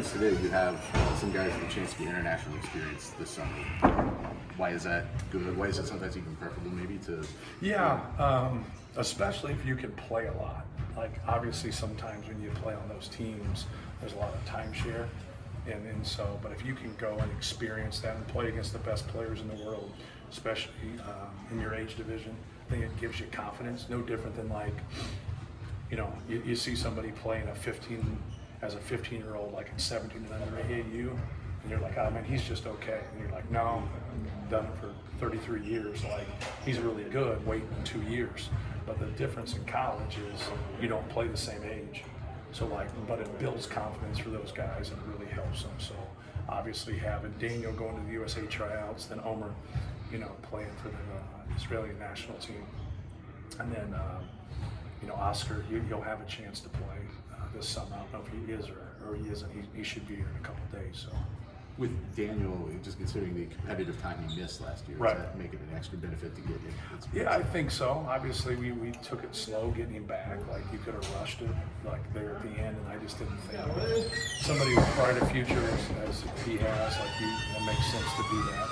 Today you have some guys with a chance to get international experience this summer. Why is that good? Why is it sometimes even preferable maybe to... Especially if you can play a lot. Like obviously sometimes when you play on those teams, there's a lot of timeshare. But if you can go and experience that and play against the best players in the world, especially in your age division, I think it gives you confidence. No different than like, you see somebody playing as a 15-year-old, like at 17 and under AAU, and you're like, oh man, he's just okay. And you're like, no, I've done it for 33 years. Like, he's really good, wait 2 years. But the difference in college is you don't play the same age. But it builds confidence for those guys and it really helps them. So obviously having Daniel going to the USA tryouts, then Omer, playing for the Israeli national team. And then, Oscar, he'll have a chance to play this summer. I don't know if he is or he isn't. He should be here in a couple of days. So, with Daniel, just considering the competitive time he missed last year, right, does that make it an extra benefit to get him? Yeah, I think so. Obviously, we took it slow getting him back. Like, you could have rushed it like there at the end, and I just didn't think somebody with brighter future as he has, it makes sense to do that.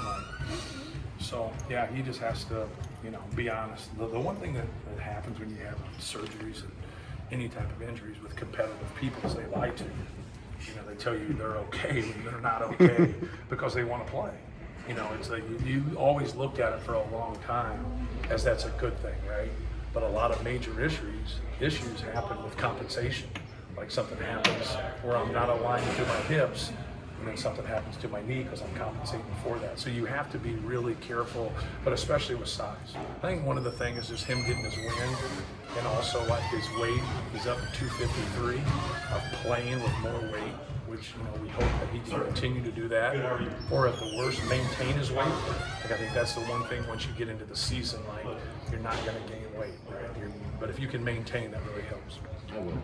So yeah, he just has to, be honest. The one thing that happens when you have surgeries and any type of injuries with competitive people is they lie to you. They tell you they're okay when they're not okay because they want to play. It's like you always looked at it for a long time as that's a good thing, right? But a lot of major issues happen with compensation. Like something happens where I'm not aligned to my hips, and then something happens to my knee because I'm compensating for that. So you have to be really careful, but especially with size. I think one of the things is just him getting his win, and also like his weight is up to 253 of playing with more weight, which we hope that he can continue to do that, or at the worst maintain his weight. Like I think that's the one thing once you get into the season, like you're not going to gain weight, right? But if you can maintain, that really helps. I will.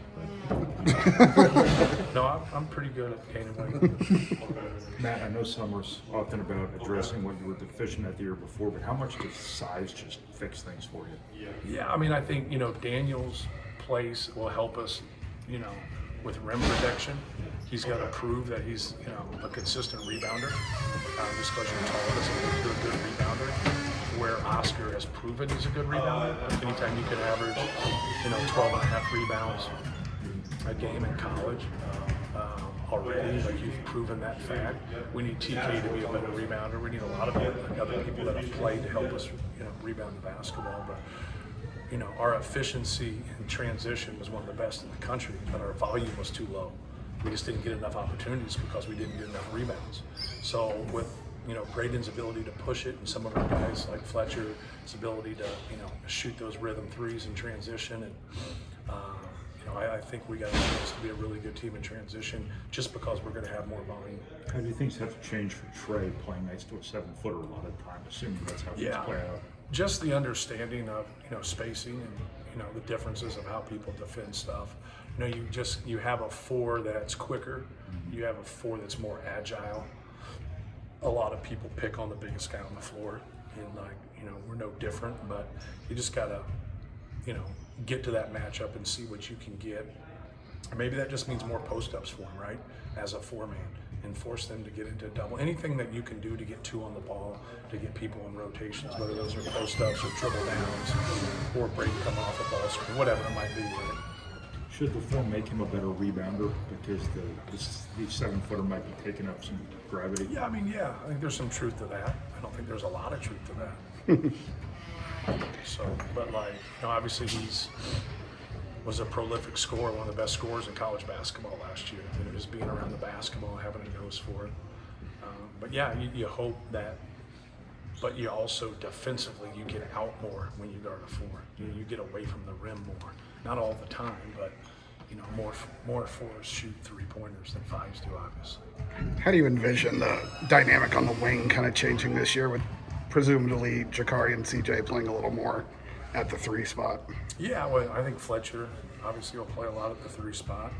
No, I'm pretty good at gaining weight. Matt, I know Summer's often about addressing what you were deficient at the year before, but how much does size just fix things for you? Yeah, I think, Daniel's place will help us, with rim protection. He's got to prove that he's, a consistent rebounder. Just because you're tall doesn't make you a good rebounder. Where Oscar has proven he's a good rebounder. Anytime you can average, 12 and a half rebounds a game in college already, like you've proven that fact. We need TK to be a better rebounder. We need a lot of other people that have played to help us, rebound the basketball. But our efficiency in transition was one of the best in the country, but our volume was too low. We just didn't get enough opportunities because we didn't get enough rebounds. So with Braden's ability to push it, and some of our guys like Fletcher's ability to shoot those rhythm threes in transition, and I think we got a chance to be a really good team in transition just because we're going to have more volume. How do you think have to change for Trey playing next to a 7-footer a lot of time, assuming that's how things play out? Just the understanding of spacing and the differences of how people defend stuff. You have a 4 that's quicker. You have a 4 that's more agile. A lot of people pick on the biggest guy on the floor, and we're no different. But you just gotta get to that matchup and see what you can get. Or maybe that just means more post-ups for him, right? As a 4-man, and force them to get into a double. Anything that you can do to get 2 on the ball, to get people in rotations, whether those are post-ups or dribble downs, or break coming off a ball screen, whatever it might be. Right? Should the form make him a better rebounder because the 7-footer might be taking up some gravity? Yeah, I think there's some truth to that. I don't think there's a lot of truth to that. But obviously was a prolific scorer, one of the best scorers in college basketball last year. Just being around the basketball, having a nose for it. But yeah, you hope that. But you also defensively, you get out more when you guard a 4. You get away from the rim more. Not all the time, but more 4s shoot 3-pointers than 5s do, obviously. How do you envision the dynamic on the wing kind of changing this year with presumably Jakari and CJ playing a little more at the 3 spot? Yeah, well, I think Fletcher obviously will play a lot at the 3 spot.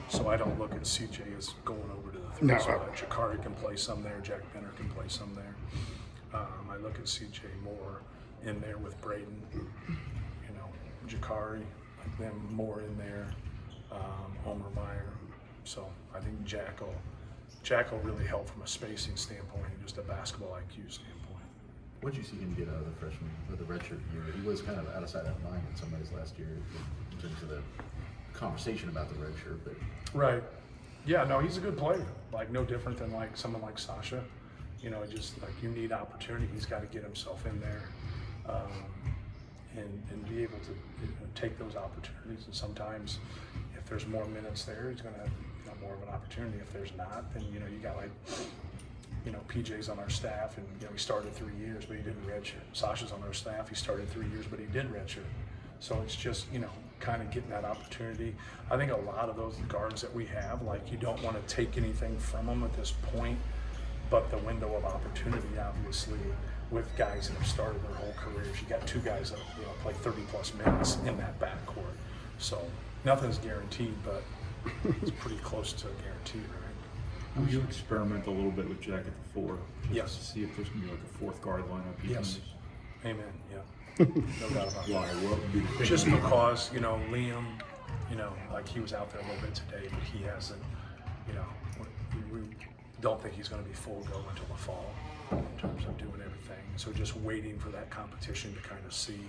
So I don't look at CJ as going over to the 3 spot. Jakari can play some there. Jack Benner can play some there. I look at CJ more in there with Braden. Jakari, like them more in there. Homer Meyer, So I think Jack will really help from a spacing standpoint and just a basketball IQ standpoint. What did you see him get out of the freshman or the redshirt year? He was kind of out of sight, out of mind in some ways last year in terms of the conversation about the redshirt, but Right. Yeah, no, he's a good player. Like no different than like someone like Sasha. You know, just like you need opportunity. He's got to get himself in there and be able to take those opportunities. And sometimes if there's more minutes there, he's going to have more of an opportunity. If there's not, then you got like PJ's on our staff, and he started 3 years, but he didn't redshirt. Sasha's on our staff. He started 3 years, but he did redshirt. So it's just kind of getting that opportunity. I think a lot of those guards that we have, like you don't want to take anything from them at this point, but the window of opportunity, obviously, with guys that have started their whole careers. You got 2 guys that play 30 plus minutes in that backcourt. So nothing's guaranteed, but it's pretty close to guaranteed, right? Will you experiment a little bit with Jack at the 4? Just Yes. To see if there's going to be like a fourth guard lineup. Yes. Amen. Yeah. No doubt about Why? that. What would be the thing? Just because, Liam, like he was out there a little bit today, but he hasn't, we don't think he's going to be full go until the fall in terms of doing everything. So just waiting for that competition to kind of see,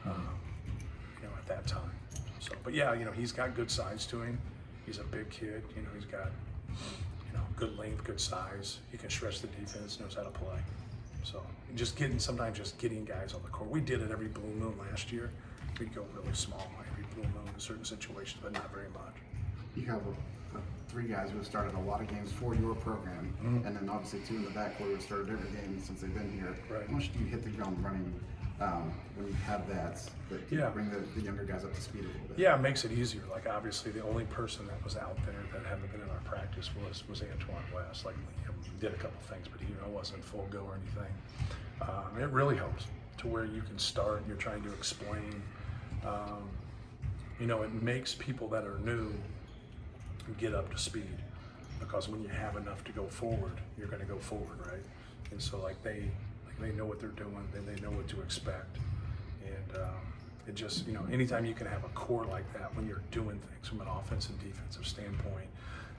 at that time. So, but yeah, he's got good size to him. He's a big kid. He's got, good length, good size. He can stretch the defense, knows how to play. So sometimes just getting guys on the court. We did it every blue moon last year. We'd go really small every blue moon in certain situations, but not very much. you have 3 guys who have started a lot of games for your program, and then obviously 2 in the backcourt who have started every game since they've been here. Right. How much do you hit the ground running when you have that Yeah. bring the younger guys up to speed a little bit? Yeah, it makes it easier. Like obviously the only person that was out there that hadn't been in our practice was Antoine West. Like he did a couple things, but he wasn't full go or anything. It really helps to where you can start and you're trying to explain. It makes people that are new get up to speed, because when you have enough to go forward, you're going to go forward, right? And so they know what they're doing, then they know what to expect. And it just, anytime you can have a core like that when you're doing things from an offensive and defensive standpoint,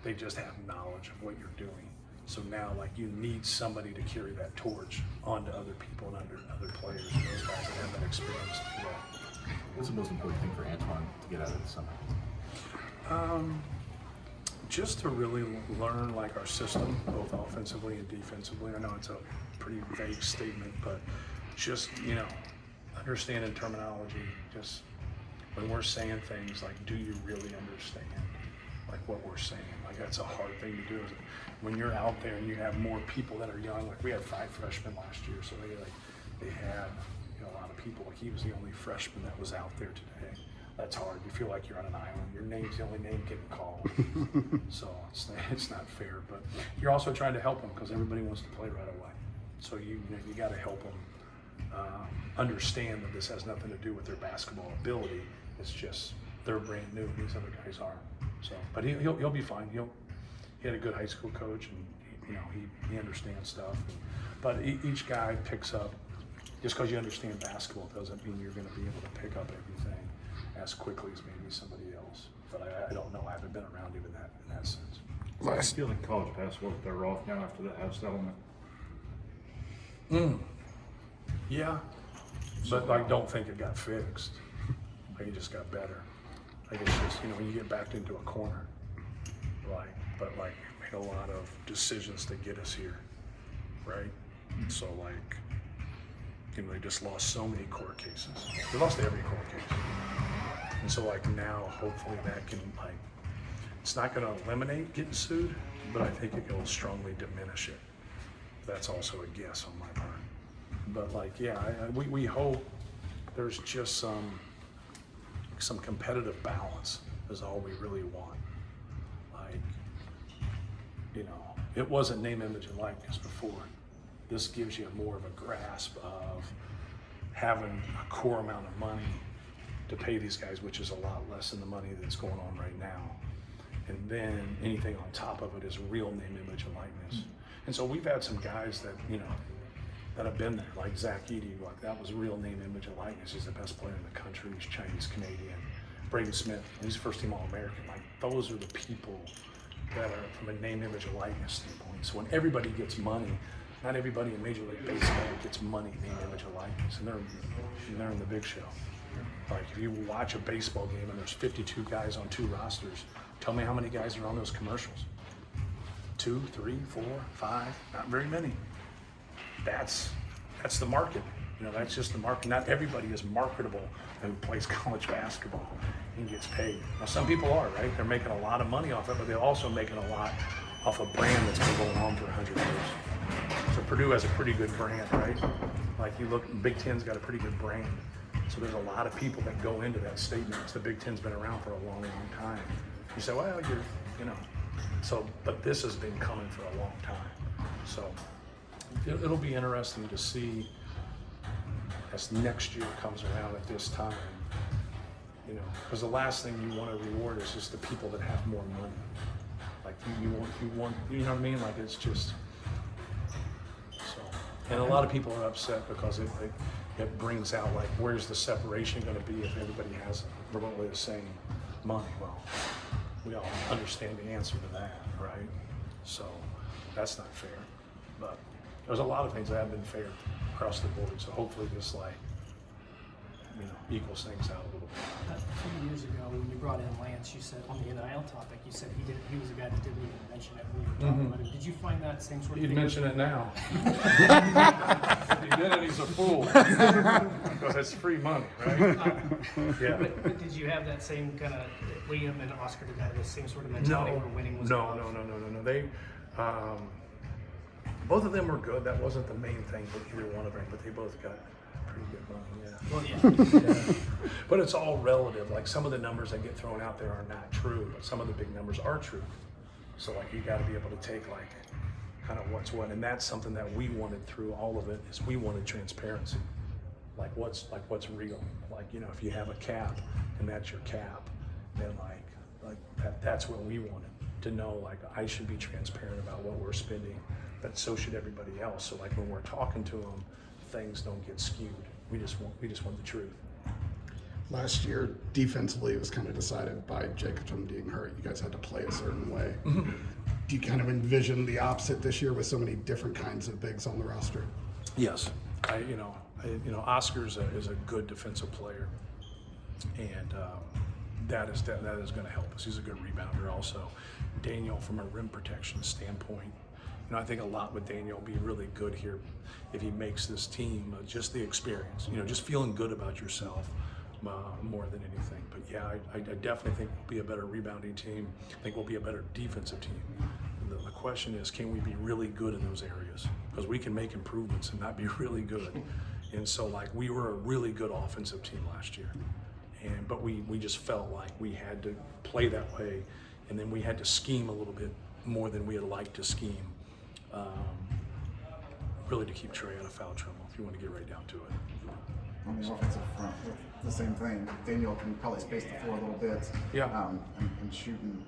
they just have knowledge of what you're doing. So now, you need somebody to carry that torch onto other people and other players, and those guys that have that experience to do that. What's the most important thing for Antoine to get out of the summer? Just to really learn our system, both offensively and defensively. I know it's a pretty vague statement, but just, understanding terminology. Just when we're saying things, do you really understand what we're saying? That's a hard thing to do. When you're out there and you have more people that are young, we had 5 freshmen last year, so they had a lot of people. He was the only freshman that was out there today. That's hard. You feel like you're on an island. Your name's the only name getting called. So it's not fair, but you're also trying to help them because everybody wants to play right away. So you got to help them understand that this has nothing to do with their basketball ability. It's just they're brand new and these other guys aren't. So, but he'll be fine. He had a good high school coach, and he understands stuff. But each guy picks up. Just because you understand basketball doesn't mean you're going to be able to pick up everything as quickly as maybe somebody else. But I don't know. I haven't been around him in that sense. I feel like college basketball is better off now after the house settlement. Yeah, but I don't think it got fixed. It just got better. It's just when you get backed into a corner, but we made a lot of decisions to get us here, right? So they just lost so many court cases. They lost every court case. And so now hopefully that can it's not going to eliminate getting sued, but I think it will strongly diminish it. That's also a guess on my part. But we hope there's just some competitive balance is all we really want. It wasn't name, image, and likeness before. This gives you more of a grasp of having a core amount of money to pay these guys, which is a lot less than the money that's going on right now. And then anything on top of it is real name, image, and likeness. And so we've had some guys that, that have been there, like Zach Edey, that was real name, image, and likeness. He's the best player in the country. He's Chinese Canadian. Braden Smith, he's first team All-American. Those are the people that are from a name, image, and likeness standpoint. So when everybody gets money, not everybody in Major League Baseball gets money, name, image, and likeness, and they're in the big show. Like if you watch a baseball game and there's 52 guys on 2 rosters, tell me how many guys are on those commercials? 2, 3, 4, 5, not very many. That's the market. You know, that's just the market. Not everybody is marketable who plays college basketball and gets paid. Now some people are, right? They're making a lot of money off it, but they're also making a lot off a brand that's been going on for 100 years. So Purdue has a pretty good brand, right? Like you look, Big Ten's got a pretty good brand. So there's a lot of people that go into that statement. The Big Ten's been around for a long, long time. You say, well, you know. So, but this has been coming for a long time. So it'll be interesting to see as next year comes around at this time, you know, because the last thing you want to reward is just the people that have more money. Like you want, you know what I mean? Like it's just, so, and a lot of people are upset because it brings out like, where's the separation going to be if everybody has remotely the same money? Well, we all understand the answer to that, right? So that's not fair, but there's a lot of things that have been fair across the board. So hopefully this equals things out a little bit. A few years ago, when you brought in Lance, you said on the NIL topic, you said he was a guy that didn't even mention it when you were talking about it. Did you find that same sort of He'd thing? mention it now. If he didn't, he's a fool. Because it's free money, right? Yeah. But did you have that same kind of, Liam and Oscar did have the same sort of mentality where winning was No. enough? They, both of them were good. That wasn't the main thing for either one of them, but they both got pretty good money, yeah. Well, yeah. Yeah. But it's all relative. Like some of the numbers that get thrown out there are not true, but some of the big numbers are true. So like you got to be able to take like kind of what's what, and that's something that we wanted through all of it. Is we wanted transparency, like what's real. Like if you have a cap and that's your cap, then like that's what we wanted to know. Like I should be transparent about what we're spending, but so should everybody else. So like when we're talking to them, things don't get skewed. We just want the truth. Last year, defensively, it was kind of decided by Jacobson being hurt. You guys had to play a certain way. Mm-hmm. Do you kind of envision the opposite this year with so many different kinds of bigs on the roster? Yes, Oscar is a good defensive player, and that is going to help us. He's a good rebounder also. Daniel, from a rim protection standpoint, I think a lot with Daniel will be really good here if he makes this team. Just the experience, just feeling good about yourself more than anything. But yeah, I definitely think we'll be a better rebounding team. I think we'll be a better defensive team. The question is, can we be really good in those areas? Because we can make improvements and not be really good. And so like we were a really good offensive team last year. But we just felt like we had to play that way, and then we had to scheme a little bit more than we had liked to scheme, really to keep Trey out of foul trouble, if you want to get right down to it. On the offensive front, the same thing. Daniel can probably space the floor a little bit, Yeah. and shoot and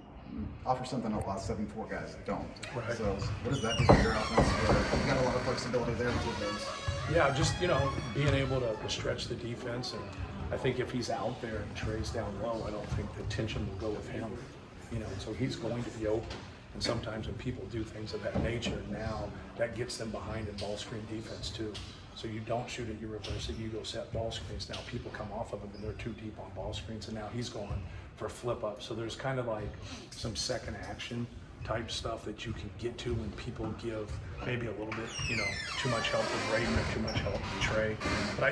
offer something a lot 7'4" guys don't. Right. So what does that do for your offense? Where you got a lot of flexibility there with your bigs. Yeah, just being able to stretch the defense, and I think if he's out there and Trey's down low, I don't think the tension will go with him. So he's going to be open. And sometimes when people do things of that nature, now that gets them behind in ball screen defense too. So you don't shoot it, you reverse it, you go set ball screens. Now people come off of them and they're too deep on ball screens, and now he's going for flip up. So there's kind of like some second action type stuff that you can get to when people give maybe a little bit, too much help with Braden or too much help with Trey. But I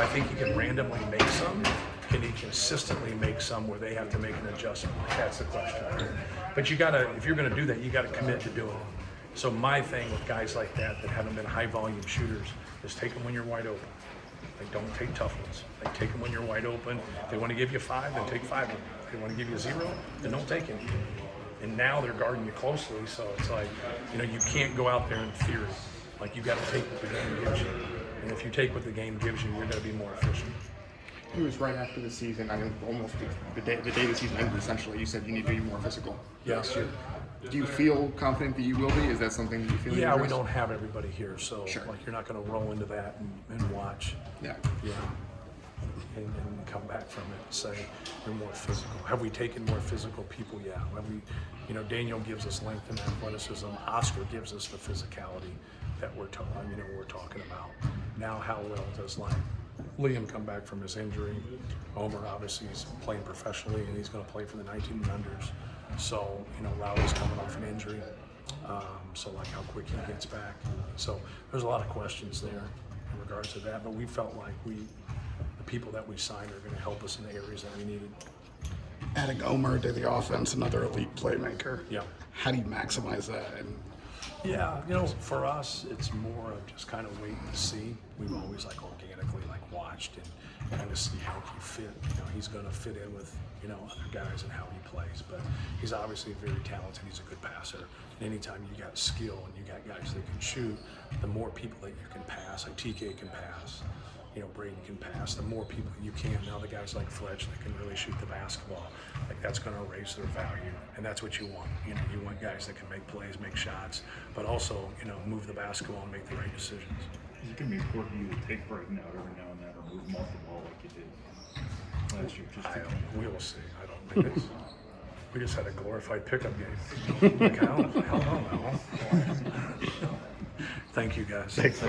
think he can randomly make some. Can he consistently make some where they have to make an adjustment? That's the question. But if you're gonna do that, you gotta commit to doing it. So my thing with guys like that haven't been high volume shooters is take them when you're wide open. Like don't take tough ones. Like take them when you're wide open. If they wanna give you 5, then take 5 of them. If they wanna give you 0, then don't take any. And now they're guarding you closely, so it's like, you can't go out there in theory. Like you gotta take what the game gives you. And if you take what the game gives you, you're gonna be more efficient. It was right after the season, I mean, almost the day the season ended, essentially. You said you need to be more physical next year. Do you feel confident that you will be? Is that something that you feel? Yeah, we don't have everybody here, so Sure. like you're not going to roll into that and watch. Yeah. Yeah. and come back from it and say we're more physical. Have we taken more physical people? Yeah. Have we, Daniel gives us length and athleticism. Oscar gives us the physicality that we're talking about. Now, how well does Liam come back from his injury? Omer obviously is playing professionally and he's going to play for the 19 unders. So, Rowley's coming off an injury. So how quick he gets back. So there's a lot of questions there in regards to that, but we felt like the people that we signed are going to help us in the areas that we needed. Adding Omer to the offense, another elite playmaker. Yeah. How do you maximize that? And Yeah, for us, it's more of just kind of waiting to see. We've always organically watched and kind of see how he fit. He's going to fit in with other guys and how he plays. But he's obviously very talented. He's a good passer. And anytime you got skill and you got guys that can shoot, the more people that you can pass, like TK can pass, Braden can pass, the more people you can. Now the guys like Fletch that can really shoot the basketball, that's going to raise their value, and that's what you want. You want guys that can make plays, make shots, but also move the basketball and make the right decisions. Is it going to be important for you to take Brighton out every now and then, or move him off the ball like you did last year? We will see. I don't think it's. We just had a glorified pickup game. Hell no. Thank you, guys. Thanks.